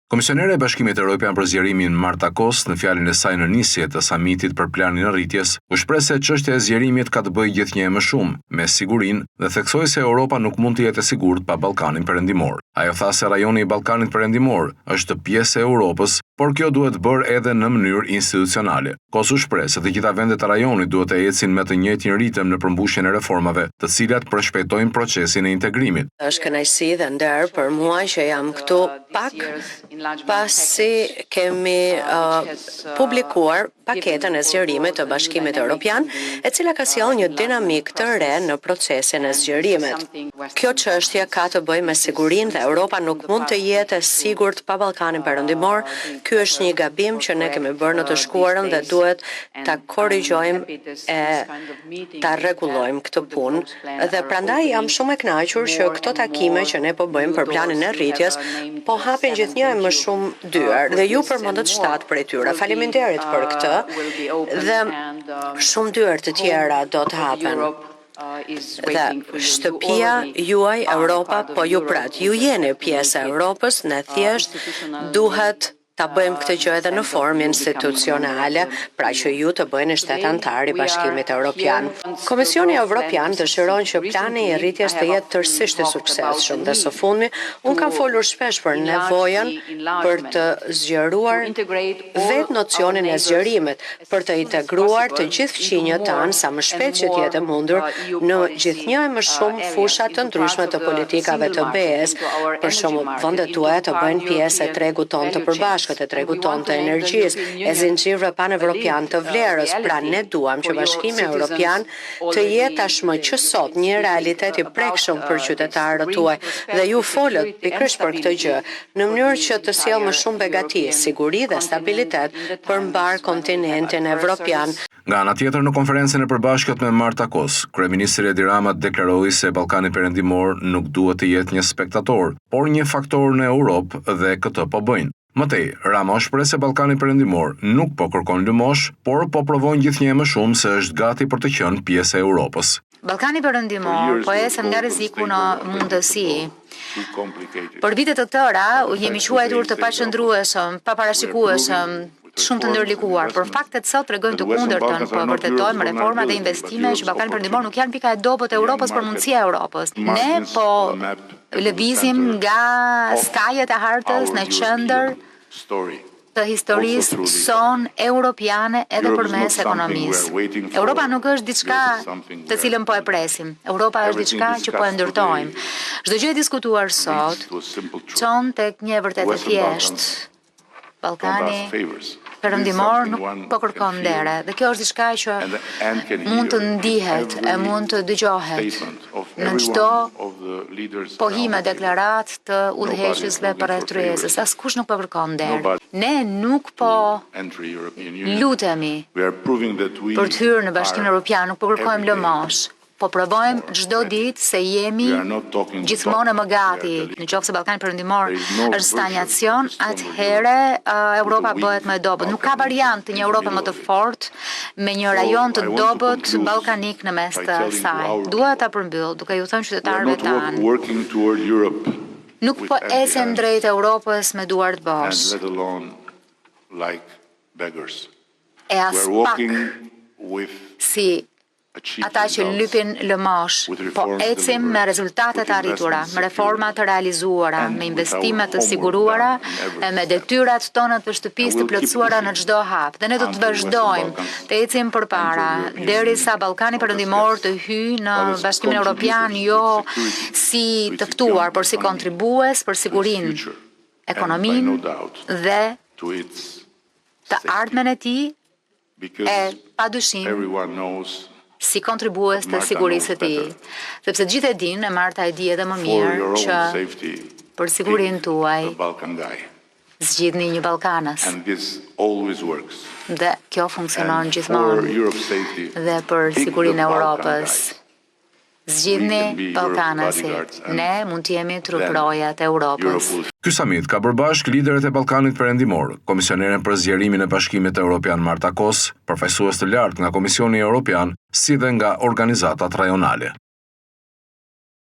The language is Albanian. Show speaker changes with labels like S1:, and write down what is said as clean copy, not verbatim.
S1: Komisionere e Bashkimit Evropian për zgjerimin Marta Kos, në fjalën e saj në nisje të samitit për planin e rritjes, u shpreh se çështja e zgjerimit ka të bëjë gjithnjë më shumë me sigurinë dhe theksoi se Europa nuk mund të jetë e sigurt pa Ballkanin Perëndimor. Ajo tha se rajoni i Ballkanit Perëndimor është pjesë e Europës, por kjo duhet bërë edhe në mënyrë institucionale. Kos u shpreh se të gjitha vendet e rajonit duhet të ecin me të njëjtin ritëm në përmbushjen e reformave, të cilat përshpejtojnë procesin e integrimit.
S2: Është kënaqësi dhe nder për mua që jam këtu pak pasi kemi publikuar paketën e zgjerimit të Bashkimit Evropian, e cila ka sjellë një dinamik të re në procesin e zgjerimit. Kjo çështje ka të bëjë me sigurinë dhe Europa nuk mund të jetë e sigurt pa Ballkanin Perëndimor. Ky është një gabim që ne kemi bërë në të shkuarën dhe duhet ta korrigjojmë e ta rregullojmë këtë punë. Dhe prandaj jam shumë e kënaqur që këto takime që ne po bëjmë për planin e rritjes po hapin gjithnjë më shumë dyer dhe ju përmendët 7 prej tyre. Faleminderit për këtë. Dhe shumë dyer të tjera do të hapen. Dhe shtëpia juaj Europa po ju pret. Ju jeni pjesë e Europës, ne thjesht duhet ta bëjmë këtë gjë edhe në formë institucionale, pra që ju të bëheni shtet antar i Bashkimit Evropian. Komisioni Evropian dëshiron që plani i rritjes të jetë tërësisht i suksesshëm dhe së fundmi unë kam folur shpesh për nevojën për të zgjeruar vetë nocionin e zgjerimit, për të integruar të gjithë fqinjët tanë sa më shpejt që të jetë mundur në gjithnjë e më shumë fusha të ndryshme të politikave të BE-s, për shembull vendet tuaja të bëjnë pjesë e tregut tonë të përbashkët, e tregut tonë të energjisë, e zinxhirëve pan-evropian të vlerës. Pra ne duam që Bashkimi Evropian të jetë tashmë që sot një realitet i prekshëm për qytetarët tuaj dhe ju folët pikërisht për këtë gjë, në mënyrë që të sjellë më shumë begati, siguri dhe stabilitet për mbar kontinentin evropian.
S1: Nga ana tjetër, në konferencën e përbashkët me Marta Kos, kryeministri Edi Rama deklaroi se Ballkani Perëndimor nuk duhet të jetë një spektator, por një faktor në Europë dhe këtë po bëjnë. Mëtej, Rama shpreh se Ballkani Perëndimor nuk po kërkon lëmosh, por po provon gjithnjë më shumë se është gati për të qenë pjesë e Europës.
S3: Ballkani Perëndimor po ecën nga rreziku në mundësi. Për vite të tëra jemi quajtur të paqëndrueshëm, pa parashikueshëm, shumë të ndërlikuar. Për faktet sot tregojmë të kundërtën, po vërtetojmë reformat dhe investime që Ballkani Perëndimor nuk janë pika e dobët e Europës për mundësia e Europës. Ne po lëvizim nga skajet e hartës në qendër të historisë son europiane edhe përmes ekonomisë. Europa nuk është diçka të cilën po e presim. Europa është diçka që po e ndërtojmë. Çdo gjë e diskutuar sot çon tek një vërtet e thjeshtë. Ballkani Perëndimor nuk po kërkon ndere, dhe kjo është diçka që mund të ndihet, e mund të dëgjohet në çdo pohime deklarat të udhëheqësve përreth kryesës. Askush nuk po kërkon nder. Ne nuk po lutemi për të hyrë në Bashkimin Evropian, nuk po kërkojmë lëmosh. Po provojmë çdo ditë se jemi gjithmonë më gati. Në qoftë se Ballkani Perëndimor është stagnacion, atëherë Europa bëhet më e dobët. Nuk ka variant të një Europe më të fortë me një rajon të dobët ballkanik në mes të saj. Dua ta përmbyll duke ju thënë qytetarëve tanë. Nuk po ecem drejt Europës me duar të bosh. E as pak si ata që lypin lëmosh, po ecim me rezultatet arritura, me reforma të realizuara, me investimet të siguruara, e me detyrat tona të shtëpisë të plotësuara në çdo hap. Dhe ne do të vazhdojmë të ecim përpara derisa Ballkani Perëndimor të hyjë në Bashkimin Evropian, jo si të ftuar, por si kontribues për sigurinë, ekonominë dhe të ardhmen e tij, e padyshim si kontribues të sigurisë së tij, sepse gjithë e dinë, e Marta e di edhe më mirë që për sigurinë tuaj zgjidhni një Ballkanës. Dhe kjo funksionon gjithmonë. Dhe për sigurinë e Europës zgjidhni Ballkanasi. Ne mund të jemi truprojat e Europës.
S1: Ky samit ka përbashkë liderët e Ballkanit Perëndimor, komisioneren për zgjerimin e Bashkimit Evropian Marta Kos, përfaqësues të lartë nga Komisioni Evropian, si dhe nga organizatat rajonale.